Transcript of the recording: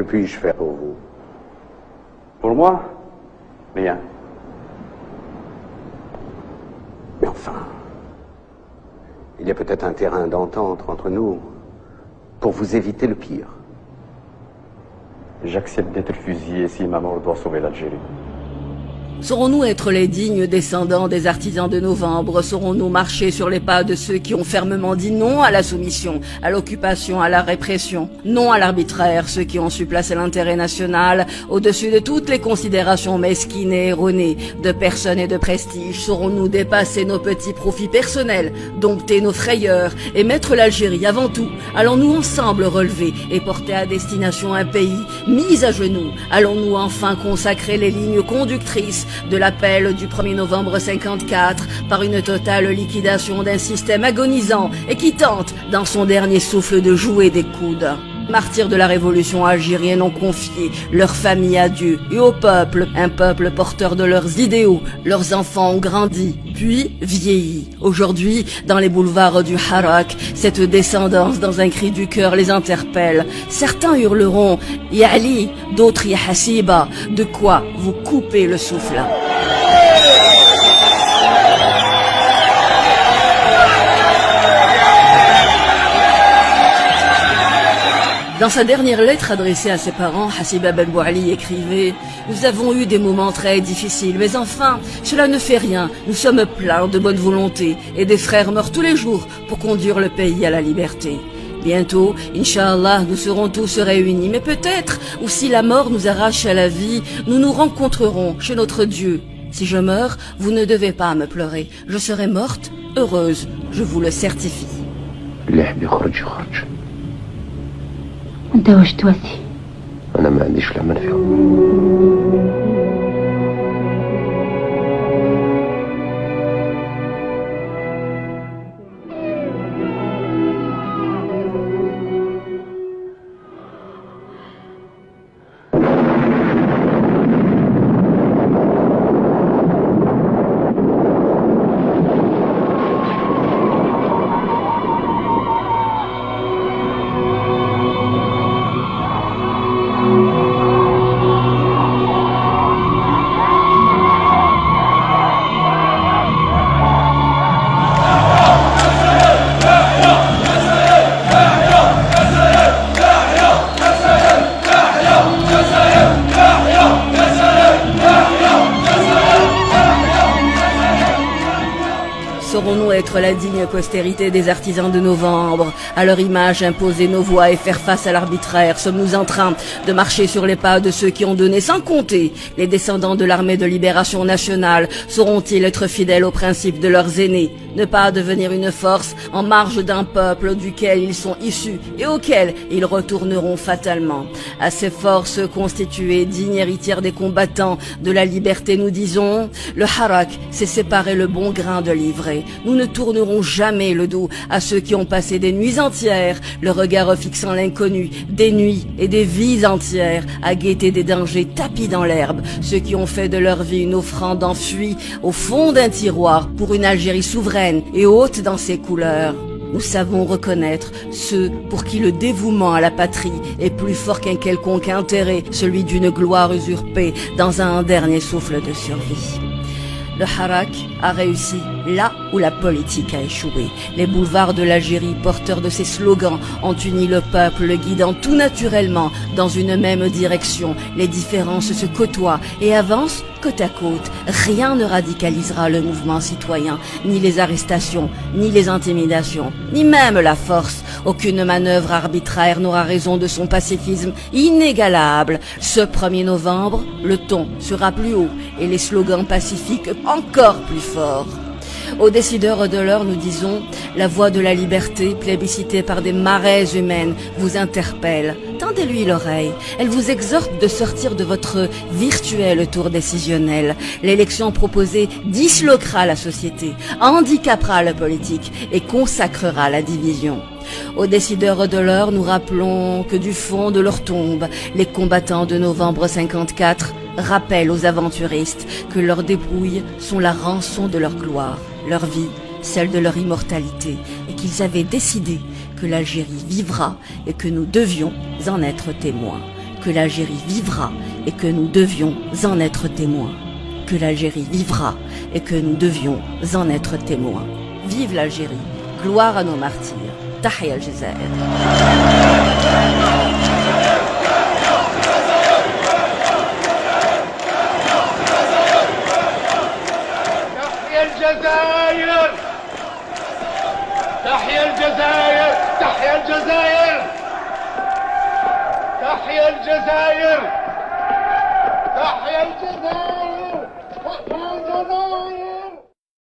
Que puis-je faire pour vous? Pour moi, rien. Mais enfin, il y a peut-être un terrain d'entente entre nous pour vous éviter le pire. J'accepte d'être fusillé si ma mort doit sauver l'Algérie. Saurons-nous être les dignes descendants des artisans de novembre? Saurons-nous marcher sur les pas de ceux qui ont fermement dit non à la soumission, à l'occupation, à la répression, non à l'arbitraire, ceux qui ont su placer l'intérêt national au-dessus de toutes les considérations mesquines et erronées de personnes et de prestige? Saurons-nous dépasser nos petits profits personnels, dompter nos frayeurs et mettre l'Algérie avant tout? Allons-nous ensemble relever et porter à destination un pays mis à genoux? Allons-nous enfin consacrer les lignes conductrices de l'appel du 1er novembre 54 par une totale liquidation d'un système agonisant et qui tente, dans son dernier souffle, de jouer des coudes? Martyrs de la révolution algérienne ont confié leur famille à Dieu et au peuple, un peuple porteur de leurs idéaux. Leurs enfants ont grandi, puis vieilli. Aujourd'hui, dans les boulevards du Harak, cette descendance dans un cri du cœur les interpelle. Certains hurleront « Ya Ali », d'autres « Ya Hasiba », de quoi vous coupez le souffle. Dans sa dernière lettre adressée à ses parents, Hasiba Ben Bouali écrivait « Nous avons eu des moments très difficiles, mais enfin, cela ne fait rien. Nous sommes pleins de bonne volonté et des frères meurent tous les jours pour conduire le pays à la liberté. Bientôt, Inch'Allah, nous serons tous réunis, mais peut-être, ou si la mort nous arrache à la vie, nous nous rencontrerons chez notre Dieu. Si je meurs, vous ne devez pas me pleurer. Je serai morte, heureuse, je vous le certifie. » انت واش تواسي؟ انا ما عنديش العمل فيهم. Saurons-nous être la digne postérité des artisans de novembre, à leur image imposer nos voix et faire face à l'arbitraire? Sommes-nous en train de marcher sur les pas de ceux qui ont donné sans compter? Les descendants de l'armée de libération nationale sauront-ils être fidèles aux principes de leurs aînés, ne pas devenir une force en marge d'un peuple duquel ils sont issus et auquel ils retourneront fatalement? À ces forces constituées, dignes héritières des combattants de la liberté, nous disons, le Harak, c'est séparer le bon grain de l'ivraie. Nous ne tournerons jamais le dos à ceux qui ont passé des nuits entières, le regard fixant l'inconnu, des nuits et des vies entières, à guetter des dangers tapis dans l'herbe, ceux qui ont fait de leur vie une offrande enfuie au fond d'un tiroir pour une Algérie souveraine et haute dans ses couleurs. Nous savons reconnaître ceux pour qui le dévouement à la patrie est plus fort qu'un quelconque intérêt, celui d'une gloire usurpée dans un dernier souffle de survie. Le Harak a réussi là où la politique a échoué. Les boulevards de l'Algérie, porteurs de ses slogans, ont uni le peuple, le guidant tout naturellement dans une même direction. Les différences se côtoient et avancent côte à côte. Rien ne radicalisera le mouvement citoyen, ni les arrestations, ni les intimidations, ni même la force. Aucune manœuvre arbitraire n'aura raison de son pacifisme inégalable. Ce 1er novembre, le ton sera plus haut et les slogans pacifiques encore plus forts. Aux décideurs de l'heure, nous disons, la voix de la liberté, plébiscitée par des marées humaines, vous interpelle. Tendez-lui l'oreille. Elle vous exhorte de sortir de votre virtuel tour décisionnel. L'élection proposée disloquera la société, handicapera la politique et consacrera la division. Aux décideurs de l'heure, nous rappelons que du fond de leur tombe, les combattants de novembre 54 rappellent aux aventuristes que leurs dépouilles sont la rançon de leur gloire, leur vie, celle de leur immortalité, et qu'ils avaient décidé que l'Algérie vivra et que nous devions en être témoins. que l'Algérie vivra et que nous devions en être témoins. Que l'Algérie vivra et que nous devions en être témoins. Vive l'Algérie, gloire à nos martyrs. Tahia al-Jazair. الجزائر تحيا الجزائر تحيا الجزائر تحيا الجزائر تحيا الجزائر